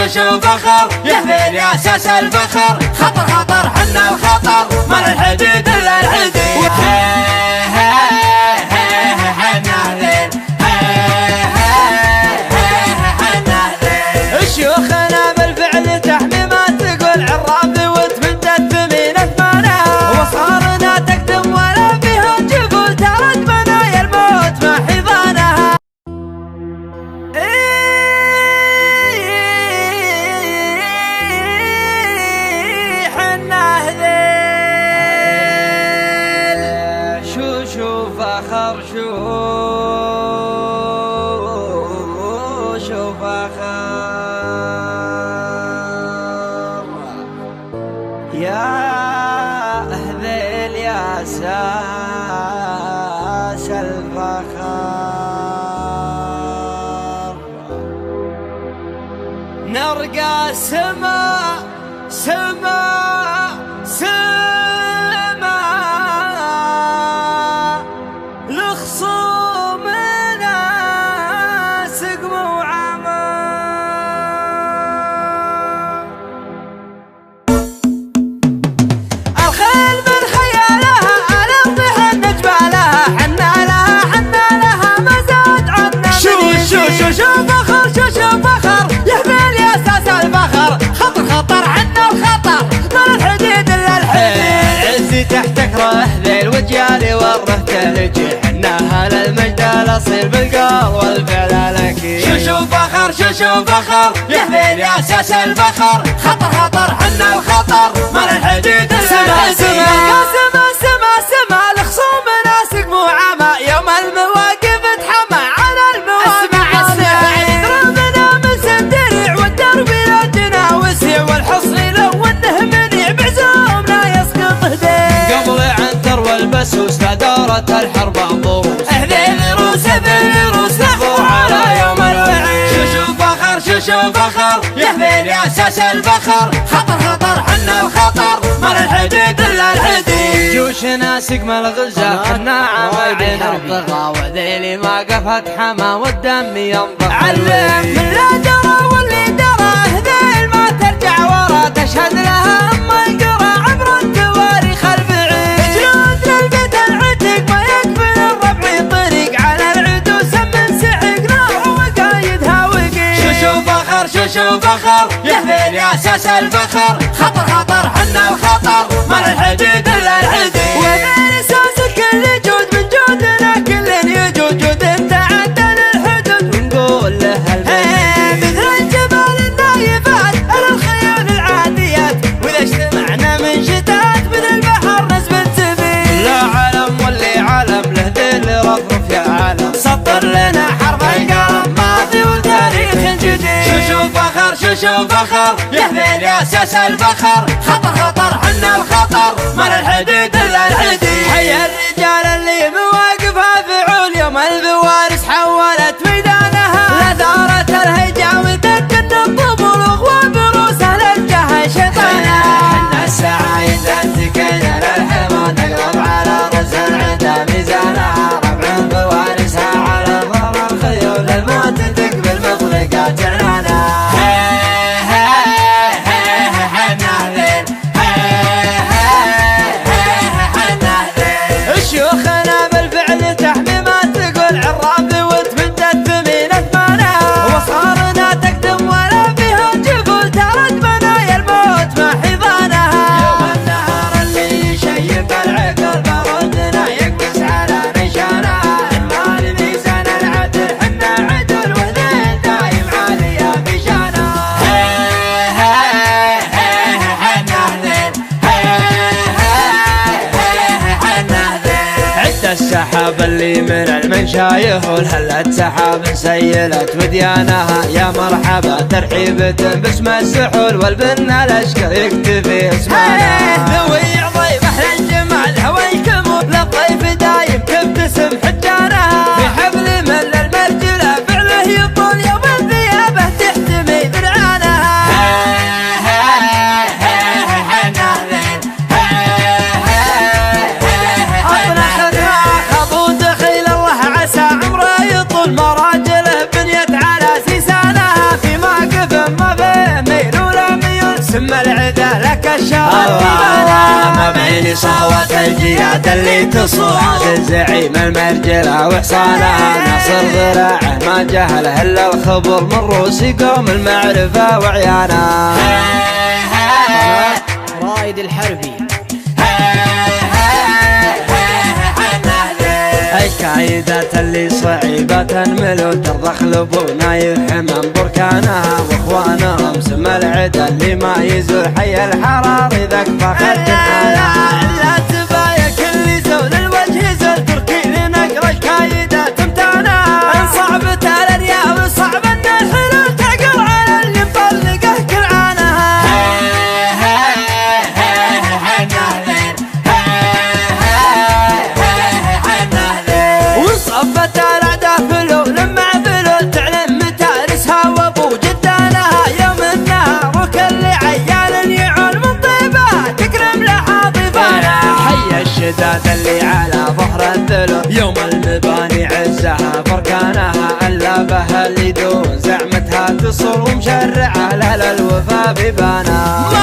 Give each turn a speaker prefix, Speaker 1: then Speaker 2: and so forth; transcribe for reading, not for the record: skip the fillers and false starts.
Speaker 1: شو فخر يهذيل يا اساس الفخر. خطر خطر حنا الخطر ما للحديد الا الحديد.
Speaker 2: شيوخنا بالفعل تحمي ما تقول عراب وتمدت بمين اثمانها. وصارنا تقدم ولا فيها جبل ترد منايا الموت ما حضانها. حنا هذيل شو فخر شو فخر يا هذيل يا اساس الفخر. نرقى سما سما سما لخصومنا سقم وعمى. الخيل من خيالها الارض حن جبالها. حنا لها ما زاد عنا. شو فخر شو فخر يهذيل يا اساس الفخر. خطر خطر عنا الخطر ما للحديد الا الحديد. عزي تحتك رهذيل وجيالي ورثت الجي. حنا اهل المجد الاصيل بالقول والفعل الاكيد.
Speaker 1: شو فخر شو فخر يهذيل يا اساس الفخر. خطر خطر حنا الخطر ما للحديد الا الحديد.
Speaker 2: سما لخصومنا سقم وعمى. يوم المواقف تحمى على المواقف. ضربنا من سندرع والدرب لجنا وسع. والحصن لو انه منيع بعزومنا يسقط هديل.
Speaker 1: قبل عنتر والبسوس لا دارت الحرب ضروس.
Speaker 2: هذيل روس نخو على يوم الوعيد.
Speaker 1: شو فخر يهذيل يا اساس الفخر. خطر خطر حنا الخطر ما للحديد الا الحديد.
Speaker 2: جوشنا سقم الغزة حنا عوايدين الطغى. وذيلي ما قفت حما والدم ينضح. علم من لا درى واللي درى هذيل ما ترجع ورا. تشهد لها ام القرى عبر التواريخ البعيد. جنود للبيت العتيق ما يقبل الربع طريق. على العدوس من سحق نار وقايدها وقيد.
Speaker 1: شو فخر يهذيل يا اساس الفخر. خطر خطر حنا الخطر ما للحديد الا الحديد.
Speaker 2: وذيل اساس الكل جود من جودنا كل يجود. جود تعدى للحدود ونقول له المزيد. مثل الجبال النايفات على الخيال العاديات. واذا اجتمعنا من شتات من البحر نسبة سبيل.
Speaker 1: لا علم واللي علم له ذيل رفرف يا عالم.
Speaker 2: سطر لنا حرف القلم ماضي وتاريخ جديد.
Speaker 1: شو فخر يهذيل يا اساس الفخر. خطر خطر حنا الخطر ما للحديد الا الحديد.
Speaker 2: حي الرجال اللي مواقفها فعول. يوم البوارس حولت ميدانها. لا ثارت الهيجا وتدن الطبول وبروسها للجهل شيطانها.
Speaker 1: حنا السعايد انتكينا للحما. نقرب على رز العدا ميزانها. ربع بوارسها على ظهر الخيول. الموت تقبل مطلقات عنانا.
Speaker 2: شيوخنا بالفعل تحمي ما تقول عراب وتمدت بمين اثمانها. وصارنا تقدم ولا فيها جبل ترد منايا الموت ما حضانها.
Speaker 1: يوم النهار اللي يشيب العقل بردنا يقبس على نشانها. المال ميزان العدل حنا عدل وذيل دايم عالية بشانها. السحاب اللي من المنشا يهول. هلت سحاب سيلت وديانها. يا مرحبا ترحيبة باسم السحول. والبن الاشقر يكتفي اسمها.
Speaker 2: ذوي ضيف اهل الجمال هويكم للضيف دايم تبتسم حجانها. في حبل من المرجله فعله يطول. يوم الذيابه تحتمي درعانها. مراجله بنيت على سيسانها. في موقف ما بين سم العدا لك الشرف
Speaker 1: ما بعيني صهوة الجياد اللي تصوع الزعيم المرجلة وحصانها ناصر ذراعه ما جهله الا الخبر من روس قوم المعرفة وعيانه
Speaker 2: رايد الحربي
Speaker 1: الكايدات اللي صعيبة تنمل وترضخ لبونا يحمم بركانها واخوانهم سم العدا اللي ما يزول حي الحرار ذاك فخر جنانا
Speaker 2: لا تبايا كل زول الوجه زول تركي لنقر الكايدات امتانا ان صعبت على الرياء وصعب ان الحلول تعقل على اللي مطلقه كلعانها وصفت العدا فلو لما فلو تعلم متارسها وابو جدانها يوم النهار وكل عيال يعول من طيبه تكرم لها ضيفانها
Speaker 1: حي الشداد اللي على ظهر الذلول يوم المباني عزها بركانها الا بها اللي دون زعمتها تصل ومشرعه لها الوفا ببانا